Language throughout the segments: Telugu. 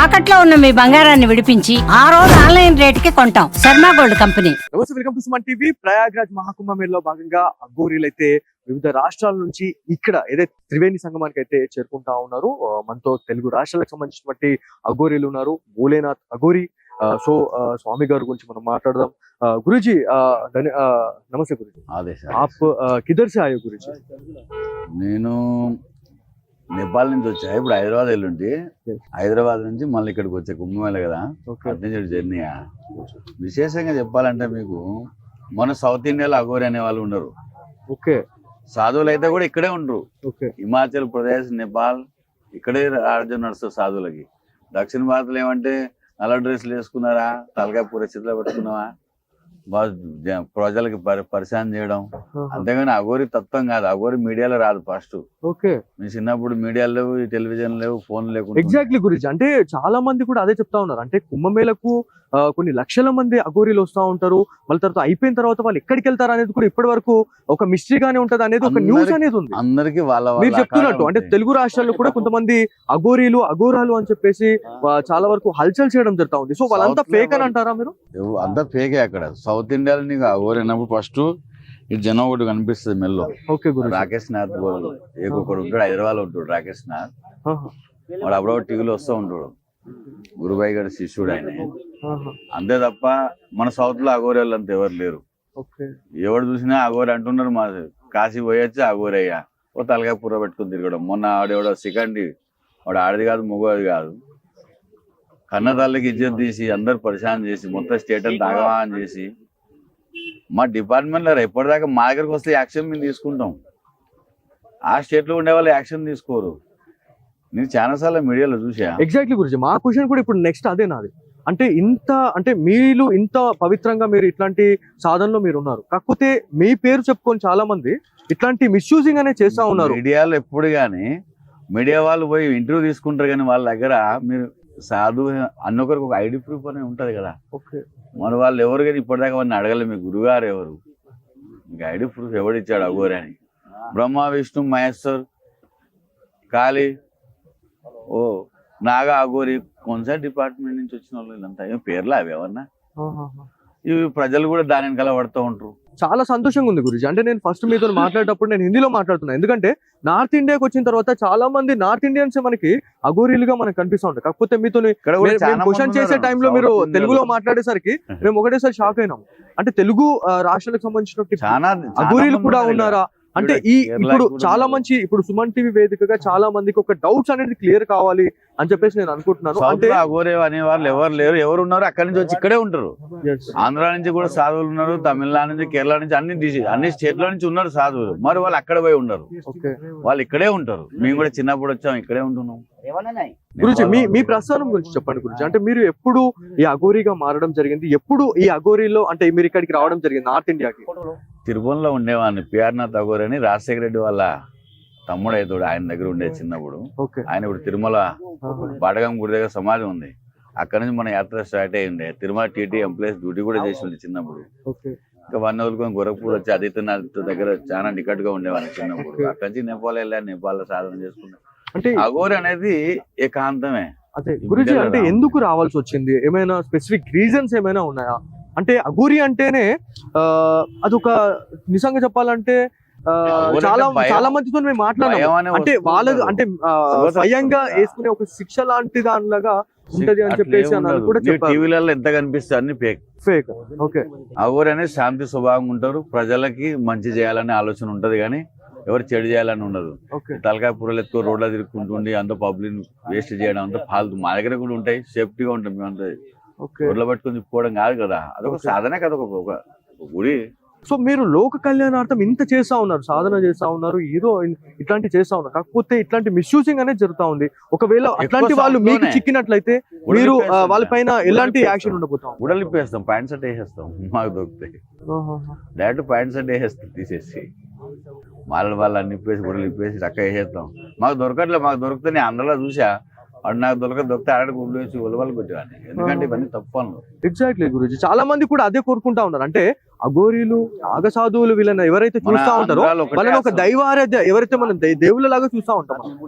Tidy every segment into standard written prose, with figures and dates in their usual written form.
తాకట్లో ఉన్న మీ బంగారాన్ని విడిపించి ఆ రోజు ఆన్లైన్ రేటుకి కొంటాం. Sharma gold company. నమస్తే, welcome to Suman TV. Prayagraj మహాకుంభమేళలో భాగంగా అఘోరీలు అయితే వివిధ రాష్ట్రాల నుంచి ఇక్కడ ఏదైతే త్రివేణి సంగమానికి అయితే చేరుకుంటా ఉన్నారు. మనతో తెలుగు రాష్ట్రాలకు సంబంధించినటువంటి అఘోరీలు ఉన్నారు. భోలేనాథ్ అఘోరీ. సో స్వామి గారి గురించి మనం మాట్లాడదాం. గురుజీ నమస్తే గురుజీ. आप किधर से आए गुरुजी? నేను నేపాల్ నుంచి వచ్చా. ఇప్పుడు హైదరాబాద్ వెళ్ళుంటి. హైదరాబాద్ నుంచి మళ్ళీ ఇక్కడికి వచ్చే కుంభమేళ కదా, అర్థం జర్నీ. విశేషంగా చెప్పాలంటే మీకు మన సౌత్ ఇండియాలో అఘోరి అనే వాళ్ళు ఉన్నారు. ఓకే. సాధువులు అయితే కూడా ఇక్కడే ఉండరు. ఓకే. హిమాచల్ ప్రదేశ్, నేపాల్ ఇక్కడే రాజ్యం నడుస్తుంది సాధువులకి. దక్షిణ భారత్లో ఏమంటే నల్ల డ్రెస్సులు వేసుకున్నారా, తలకాయ పూర చేతిలో పెట్టుకున్నావా, ప్రజలకి పరిశాన్ చేయడం, అంతేగాని అఘోరి తత్వం కాదు. అఘోరి మీడియాలో రాదు ఫస్ట్. ఓకే. మీ చిన్నప్పుడు మీడియాలు లేవు, టెలివిజన్ లేవు, ఫోన్ లేకుండా. ఎగ్జాక్ట్లీ గురించి అంటే చాలా మంది కూడా అదే చెప్తా ఉన్నారు. అంటే కుంభమేళకు కొన్ని లక్షల మంది అఘోరీలు వస్తూ ఉంటారు. మళ్ళీ తర్వాత అయిపోయిన తర్వాత వాళ్ళు ఎక్కడికి వెళ్తారు అనేది కూడా ఇప్పటి వరకు ఒక మిస్టరీగానే ఉంటది అనేది ఒక న్యూస్ అనేది ఉంది. అందరికి మీరు చెప్తున్నట్టు అంటే తెలుగు రాష్ట్రాల్లో కూడా కొంతమంది అఘోరీలు అఘోరాలు అని చెప్పేసి చాలా వరకు హల్చల్ చేయడం జరుగుతా ఉంది. సో వాళ్ళంతా ఫేక్ అని అంటారా మీరు? అంతా ఫేకే. అక్కడ సౌత్ ఇండియాలో నీకు అఘోరి అన్నప్పుడు ఫస్ట్ ఇటు జనం ఒకటి కనిపిస్తుంది మెల్లో. ఓకే. రాకేష్ నాథ్ ఒకడు ఉంటాడు, హైదరాబాద్ లో ఉంటాడు రాకేష్ నాథ్. వాడు అప్పుడప్పుడు టీవీలో వస్తూ ఉంటాడు. గురుబాయి గారి శిష్యుడు ఆయన. అంతే తప్ప మన సౌత్ లో అఘోరి వాళ్ళు అంత ఎవరు లేరు. ఎవడు చూసినా అఘోరి అంటున్నారు. మా కాశీ పోయొచ్చి అఘోరి అయ్యా ఓ తలకాయ పూర పెట్టుకుని తిరగడం. మొన్న ఆడేవాడు సికండి, వాడు ఆడది కాదు మగవాది కాదు, కన్న తల్లికి ఇజ్జత్ తీసి అందరు పరిశాన్ చేసి మొత్తం స్టేట్ అంతా ఆగవాన్ చేసి, మా డిపార్ట్మెంట్ లో ఎప్పటిదాకా మా దగ్గరకు వస్తే యాక్షన్ మేము తీసుకుంటాం. ఆ స్టేట్ లో ఉండే వాళ్ళు యాక్షన్ తీసుకోరు. నేను చాలా సార్లు మీడియాలో చూసా. ఎగ్జాక్ట్లీ గురించి మా క్వశ్చన్ కూడా ఇప్పుడు నెక్స్ట్ అదే నాది. అంటే మీరు ఇంత పవిత్రంగా మీరు ఇట్లాంటి సాధనలో మీరు ఉన్నారు, కాకపోతే మీ పేరు చెప్పుకొని చాలా మంది ఇట్లాంటి మిస్యూజింగ్ అనే చేస్తా ఉన్నారు. మీడియాలో ఎప్పుడు కానీ మీడియా వాళ్ళు పోయి ఇంటర్వ్యూ తీసుకుంటారు, కానీ వాళ్ళ దగ్గర మీరు సాధు అన్నొకరికి ఒక ఐడి ప్రూఫ్ అనేది ఉంటది కదా. ఓకే. మన వాళ్ళు ఎవరు కానీ ఇప్పటిదాకా వాళ్ళని అడగలేదు, మీ గురుగారు ఎవరు, మీకు ఐడి ప్రూఫ్ ఎవడిచ్చాడు అఘోరి అని. బ్రహ్మ విష్ణు మహేశ్వర్ కాళీ ఓ నాగా అఘోరి కొన్సా డిపార్ట్మెంట్ నుంచి వచ్చిన వాళ్ళు వీళ్ళంతా ఏం పేర్లు అవి ఎవరన్నా. ఇవి ప్రజలు కూడా దాని వెనకాల పడుతూ ఉంటారు. చాలా సంతోషంగా ఉంది గురించి. అంటే నేను ఫస్ట్ మీతో మాట్లాడేటప్పుడు నేను హిందీలో మాట్లాడుతున్నాను, ఎందుకంటే నార్త్ ఇండియాకి వచ్చిన తర్వాత చాలా మంది నార్త్ ఇండియన్స్ మనకి అఘోరీలుగా మనకు కనిపిస్తూ ఉంటాయి. కాకపోతే మీతో క్వశ్చన్ చేసే టైంలో మీరు తెలుగులో మాట్లాడేసరికి మేము ఒకటేసారి షాక్ అయినాం. అంటే తెలుగు రాష్ట్రాలకు సంబంధించిన అఘోరీలు కూడా ఉన్నారా అంటే ఇప్పుడు చాలా మంచి ఇప్పుడు సుమన్ టీవీ వేదికగా చాలా మందికి ఒక డౌట్స్ అనేది క్లియర్ కావాలి అని చెప్పేసి నేను అనుకుంటున్నాను. అంటే అఘోరి అనే వాళ్ళు ఎవరు లేరు, ఎవరు ఉన్నారు అక్కడి నుంచి వచ్చి ఇక్కడే ఉంటారు. ఆంధ్ర నుంచి కూడా సాధువులు ఉన్నారు, తమిళనాడు నుంచి, కేరళ నుంచి, అన్ని స్టేట్ల నుంచి ఉన్నారు సాధువులు. మరి వాళ్ళు అక్కడ పోయి ఉండరు, వాళ్ళు ఇక్కడే ఉంటారు. మేము కూడా చిన్నప్పుడు వచ్చాం, ఇక్కడే ఉంటున్నాం. గురించి మీ ప్రస్థానం గురించి చెప్పండి గురించి. అంటే మీరు ఎప్పుడు ఈ అఘోరీగా మారడం జరిగింది, ఎప్పుడు ఈ అఘోరీలో అంటే మీరు ఇక్కడికి రావడం జరిగింది నార్త్ ఇండియాకి? తిరుపతిలో ఉండేవాడిని. పిఆర్నాథ్ అఘోరి అని రాజశేఖర రెడ్డి వాళ్ళ తమ్ముడు అవుతాడు, ఆయన దగ్గర ఉండేది చిన్నప్పుడు. ఆయన ఇప్పుడు తిరుమల బాటగం గుడి దగ్గర సమాజం ఉంది, అక్కడ నుంచి మన యాత్ర స్టార్ట్ అయ్యిండే. తిరుమల టీటీ ఎంప్లాయీస్ డ్యూటీ కూడా చేసి ఉంది చిన్నప్పుడు. ఇంకా 1 వదులుకొని గోరఖ్పూర్ వచ్చి ఆదిత్యనాథ్ దగ్గర చాలా నికట్ గా ఉండేవాడిని చిన్నప్పుడు. అక్కడి నుంచి నేపాల్ వెళ్ళాను, నేపాల్ లో సాధన చేసుకున్నాను. అంటే అఘోరి అనేది ఏకాంతమే. అదే గురుజీ, అంటే ఎందుకు రావాల్సి వచ్చింది? ఏమైనా స్పెసిఫిక్ రీజన్స్ ఏమైనా ఉన్నాయా? అంటే అఘోరి అంటేనే అదొక నిజంగా చెప్పాలంటే చాలా మందితో మేము మాట్లాడాము. అంటే వాళ్ళది అంటే స్వయంగా వేసుకునే ఒక శిక్ష లాంటి దానిలాగా ఉంటది అని చెప్పేసి కూడా టీవీలలో ఎంత కనిపిస్తుంది అన్ని ఫేక్. ఓకే. అఘోరి అనేది శాంతి స్వభావం ఉంటారు, ప్రజలకి మంచి చేయాలనే ఆలోచన ఉంటది, కానీ ఎవరు చెడు చేయాలని ఉండదు. తలకాయ పూరలు ఎత్తుకో రోడ్ల తిరుగుతుంటుండి అంత పబ్లిక్ వేస్ట్ చేయడం అంతా ఫాల్తు. మా దగ్గర కూడా ఉంటాయి, సేఫ్టీగా ఉంటాం మేమంతా. రోడ్ల పట్టుకొని తిప్పుకోవడం కాదు కదా, అదొక సాధనే కదా, ఒక గుడి. సో మీరు లోక కళ్యాణార్థం ఇంత చేస్తా ఉన్నారు, సాధన చేస్తా ఉన్నారు, ఏదో ఇట్లాంటి చేస్తా ఉన్నారు, కాకపోతే ఇట్లాంటి మిస్యూజింగ్ అనేది జరుగుతా ఉంది. ఒకవేళ అట్లాంటి వాళ్ళు మీకు చిక్కినట్లయితే మీరు వాళ్ళ పైన ఎలాంటి యాక్షన్ ఉండబోతాం? ఉడలిప్పేస్తాం, ప్యాంట్ షర్ట్ వేసేస్తాం. మాకు దొరుకుతాయి డైరెక్ట్ ప్యాంట్ షర్ట్ వేసేస్తాం, తీసేసి వాళ్ళు అన్ని ఇప్పేసి గుడలు ఇప్పేసి చక్క వేసేస్తాం. మాకు దొరకట్లేదు, మాకు దొరికితే నేను అందరిలో చూసా. వాడు నాకు దొరికితే ఆడకు గుడ్లు వేసి ఉలవలు పెట్టాను, ఎందుకంటే ఇవన్నీ తప్పు. ఎగ్జాక్ట్లీ గురించి చాలా మంది కూడా అదే కోరుకుంటా ఉన్నారు. అంటే అఘోరీలు నాగసాధువులు వీళ్ళని ఎవరైతే చూస్తా మన ఉంటారో ఆంధ్రాలో ఒకటే వాళ్ళని ఒక అసలు. దైవారాధ్య ఎవరైతే మనం దేవుళ్ళ లాగా చూస్తా ఉంటాం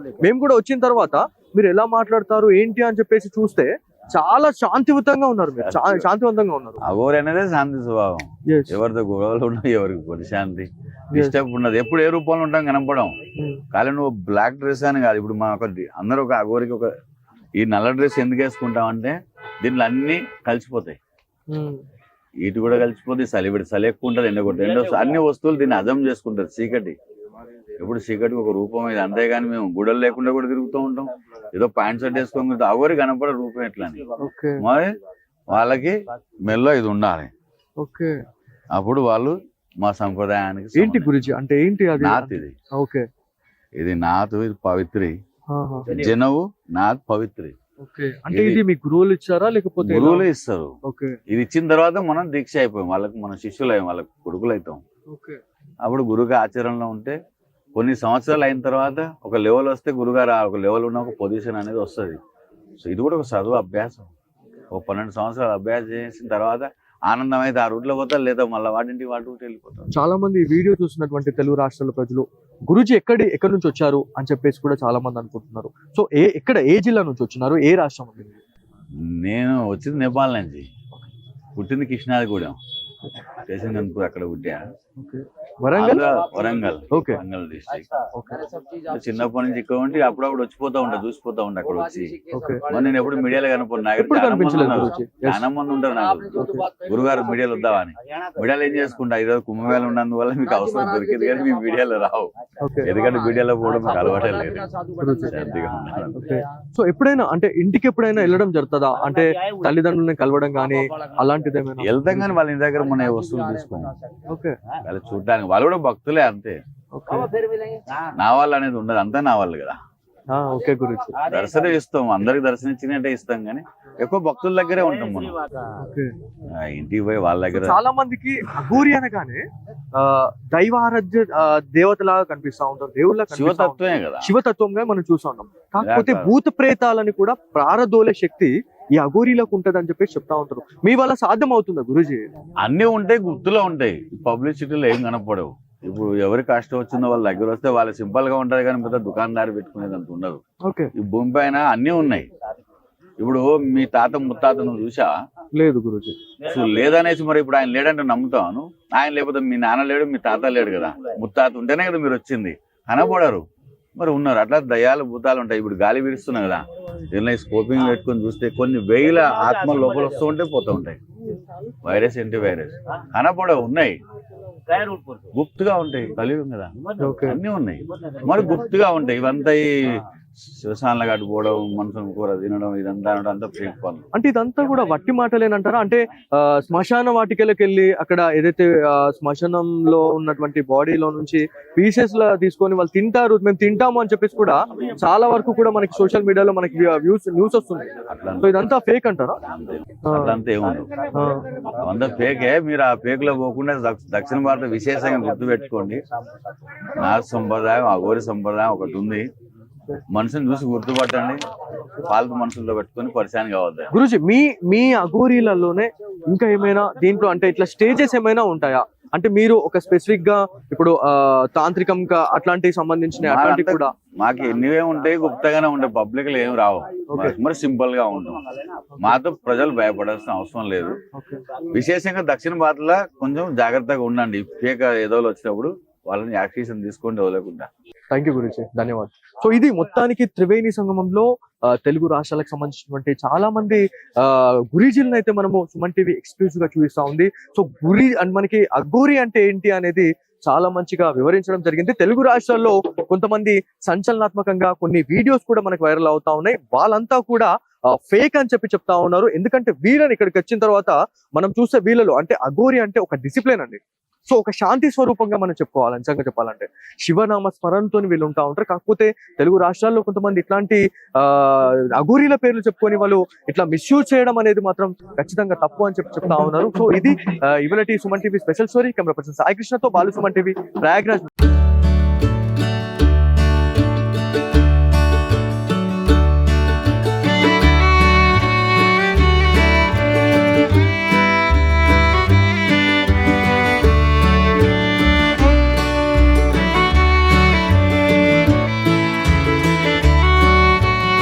మేము కూడా వచ్చిన తర్వాత మీరు ఎలా మాట్లాడతారు ఏంటి అని చెప్పేసి చూస్తే చాలా శాంతియుతంగా ఉన్నారు మీరు శాంతివంతంగా ఉన్నారు. అఘోరి అనేది శాంతి స్వభావం. Yes. ఎవరితో గొడవలు ఉండవు, ఎవరికి ప్రశాంతి డిస్టర్బ్ ఉండదు. ఎప్పుడు ఏ రూపంలో ఉంటాం కనపడం. కానీ నువ్వు బ్లాక్ డ్రెస్ అని కాదు. ఇప్పుడు మా అందరూ ఒక అఘోరికి ఒక ఈ నల్ల డ్రెస్ ఎందుకు వేసుకుంటాం అంటే దీంట్లో అన్ని కలిసిపోతాయి. ఇటు కూడా కలిసిపోతాయి. చలి ఎక్కువ ఉంటుంది, ఎండ కొట్టు ఎండ అన్ని వస్తువులు దీన్ని హజం చేసుకుంటారు. చీకటి ఎప్పుడు చీకటికి ఒక రూపం ఇది. అంతేగాని మేము గుడలు లేకుండా కూడా తిరుగుతూ ఉంటాం. ఏదో ప్యాంట్ షర్ట్ వేసుకొని అఘోరి కనపడే రూపం ఎట్లా అని. మరి వాళ్ళకి మెల్లో ఇది ఉండాలి. అప్పుడు వాళ్ళు మా సంప్రదాయానికి ఏంటి గురుజీ అంటే ఏంటి అది? నాత్ ఇది. ఓకే, ఇది నాత్, ఇది పవిత్రి. జనవు నాత్ పవిత్రి. అంటే ఇది మీ గురువులు ఇచ్చారా లేకపోతే గురువులు ఇస్తారు. ఓకే, ఇది ఇచ్చిన తర్వాత మనం దీక్ష అయిపోయాం. వాళ్ళకి మనం శిష్యులు అయ్యాం, వాళ్ళకి కొడుకులు అవుతాం. ఓకే. అప్పుడు గురువుగా ఆచరణలో ఉంటే కొన్ని సంవత్సరాలు అయిన తర్వాత ఒక లెవెల్ వస్తే గురుగారు ఒక లెవెల్ ఉన్న ఒక పొజిషన్ అనేది వస్తుంది. సో ఇది కూడా ఒక చదువు అభ్యాసం. ఒక 12 సంవత్సరాలు అభ్యాసం చేసిన తర్వాత ఆనందం అయితే ఆ రూట్లో పోతారు, లేదా మళ్ళీ వాటింటికి వాటి రూట్ వెళ్ళిపోతారు. చాలా మంది ఈ వీడియో చూసినటువంటి తెలుగు రాష్ట్రాల ప్రజలు గురుజీ ఎక్కడి నుంచి వచ్చారు అని చెప్పేసి కూడా చాలా మంది అనుకుంటున్నారు. సో ఏ జిల్లా నుంచి వచ్చినారు, ఏ రాష్ట్రం? నేను వచ్చింది నేపాల్ నుంచి. పుట్టింది కృష్ణాదిగూడెం, స్టేషన్ కనుపూర్, అక్కడ పుట్టా. వరంగల్ వరంగల్ డిస్ట్రిక్ట్. చిన్నప్పటి నుంచి ఇక్కడ ఉంటే అప్పుడప్పుడు వచ్చిపోతా ఉంటా, చూసిపోతా ఉంటా అక్కడ వచ్చి. మరి నేను ఎప్పుడు మీడియాలో కనపడినా చాలా మంది ఉంటారు నాకు, గురుగారు మీడియాలో వద్దావా అని. మీడియాలో ఏం చేసుకుంటా, ఈరోజు కుంభమేళ ఉన్నందువల్ల మీకు అవసరం దొరికింది కానీ మీ మీడియాలో రావు. ఎందుకంటే మీడియాలో పోవడం మీకు అలవాటే లేదు. సో ఎప్పుడైనా అంటే ఇంటికి ఎప్పుడైనా వెళ్ళడం జరుగుతుందా? అంటే తల్లిదండ్రులని కలవడం కానీ అలాంటిది ఏమైనా? వెళ్తాం కానీ వాళ్ళ ఇంటి దగ్గర మన వస్తువులు తీసుకోండి. వాళ్ళు చూడడానికి వాళ్ళు కూడా భక్తులే, అంతే. నా వాళ్ళు అనేది ఉండదు, అంతా నా వాళ్ళు కదా. దర్శనం ఇస్తాం, అందరికి దర్శనం ఇచ్చినట్టే ఇస్తాం కానీ ఎక్కువ భక్తుల దగ్గరే ఉంటాం మనం. ఇంటికి పోయి వాళ్ళ దగ్గర చాలా మందికి అఘోరి అనగానే దైవారాధ్య దేవతలాగా కనిపిస్తా ఉంటారు, దేవుళ్ళ శివతత్వమే కదా, శివతత్వంగా మనం చూస్తా ఉంటాం. కాకపోతే భూత ప్రేతాలని కూడా ప్రారదోలే శక్తి ఈ అఘోరీలకు ఉంటది అని చెప్పేసి చెప్తా ఉంటారు. మీ వల్ల సాధ్యం అవుతుందా గురూజీ? అన్ని ఉంటాయి, గుర్తులో ఉంటాయి, పబ్లిసిటీలో ఏం కనపడవు. ఇప్పుడు ఎవరి కష్టం వచ్చిందో వాళ్ళ దగ్గర వస్తే వాళ్ళు సింపుల్ గా ఉంటది కానీ పెద్ద దుకాణదారు పెట్టుకునేది అంత ఉండదు. ఈ భూమి పైన అన్ని ఉన్నాయి. ఇప్పుడు మీ తాత ముత్తాత నువ్వు చూసా? లేదు గురూజీ. లేదనేసి మరి ఇప్పుడు ఆయన లేడంటే నమ్ముతాను. ఆయన లేకపోతే మీ నాన్న లేడు, మీ తాత లేడు కదా, ముత్తాత ఉంటేనే కదా మీరు వచ్చింది. కనపడరు, మరి ఉన్నారు. అట్లా దయాలు భూతాలు ఉంటాయి. ఇప్పుడు గాలి వీరుస్తున్నాయి కదా, దీనిలో స్కోపింగ్ పెట్టుకొని చూస్తే కొన్ని వేల ఆత్మలు లోపల వస్తూ ఉంటే పోతూ ఉంటాయి. వైరస్ ఏంటి వైరస్ కనపడవు, ఉన్నాయి, గుప్తుగా ఉంటాయి. కలియుగం కదా, అన్ని ఉన్నాయి, మరి గుప్తుగా ఉంటాయి. ఇవంతా ఈ శివసాన్ల కట్టుకోవడం, మనుషులు కూర తినడం, ఇదంతా అంతా ఫేక్ పనులు. అంటే ఇదంతా కూడా వట్టి మాటలేనంటారా? అంటే శ్మశాన వాటికలకు వెళ్ళి అక్కడ ఏదైతే శ్మశానంలో ఉన్నటువంటి బాడీలో నుంచి పీసెస్ లా తీసుకొని వాళ్ళు తింటారు, మేము తింటాము అని చెప్పేసి కూడా చాలా వరకు కూడా మనకి సోషల్ మీడియాలో మనకి న్యూస్ వస్తుంది. సో ఇదంతా ఫేక్ అంటారా? అట్లంతా ఏముండదు, అంతా ఫేకే. మీరు ఆ ఫేక్ లో పోకుండా దక్షిణ భారత విశేషంగా గుర్తు పెట్టుకోండి. నాగ సంప్రదాయం, అఘోరి సంప్రదాయం ఒకటి ఉంది. మనుషుని చూసి గుర్తుపట్టండి, పాలతు మనుషులతో పెట్టుకుని పరిశాన్ కావద్దు. గురూజీ మీ అఘోరీలలోనే ఇంకా ఏమైనా దీంట్లో అంటే ఇట్లా స్టేజెస్ ఏమైనా ఉంటాయా? అంటే మీరు ఒక స్పెసిఫిక్ గా ఇప్పుడు తాంత్రికంగా అట్లాంటివి సంబంధించిన అట్లాంటివి కూడా మాకు ఎన్నివే ఉంటాయి, గుప్తగానే ఉంటాయి, పబ్లిక్ లో ఏం రావు. మరి సింపుల్ గా ఉంటాం. మాతో ప్రజలు భయపడాల్సిన అవసరం లేదు. విశేషంగా దక్షిణ భారత్లో కొంచెం జాగ్రత్తగా ఉండండి. ఫేక్ ఏదో వచ్చినప్పుడు వాళ్ళని యాక్షన్ తీసుకోండి వదలకుండా. థ్యాంక్ యూ గురూజీ, ధన్యవాదాలు. సో ఇది మొత్తానికి త్రివేణి సంగమంలో తెలుగు రాష్ట్రాలకు సంబంధించినటువంటి చాలా మంది గురూజీలను అయితే మనము సుమన్ టీవీ ఎక్స్క్లూజివ్ గా చూపిస్తా ఉంది. సో మనకి అఘోరి అంటే ఏంటి అనేది చాలా మంచిగా వివరించడం జరిగింది. తెలుగు రాష్ట్రాల్లో కొంతమంది సంచలనాత్మకంగా కొన్ని వీడియోస్ కూడా మనకు వైరల్ అవుతా ఉన్నాయి. వాళ్ళంతా కూడా ఫేక్ అని చెప్తా ఉన్నారు. ఎందుకంటే వీళ్ళని ఇక్కడికి వచ్చిన తర్వాత మనం చూస్తే వీళ్ళలో అంటే అఘోరి అంటే ఒక డిసిప్లిన్ అండి. సో ఒక శాంతి స్వరూపంగా మనం చెప్పుకోవాలి. నిజంగా చెప్పాలంటే శివనామ స్మరణతో వీళ్ళు ఉంటా ఉంటారు. కాకపోతే తెలుగు రాష్ట్రాల్లో కొంతమంది ఇట్లాంటి అఘోరీల పేర్లు చెప్పుకొని వాళ్ళు ఇట్లా మిస్యూజ్ చేయడం అనేది మాత్రం ఖచ్చితంగా తప్పు అని చెప్తా ఉన్నారు. సో ఇది ఇవాళ Suman TV special story. Camera person Sai కృష్ణతో బాలు, సుమన్ టీవీ, ప్రయాగ్రాజ్.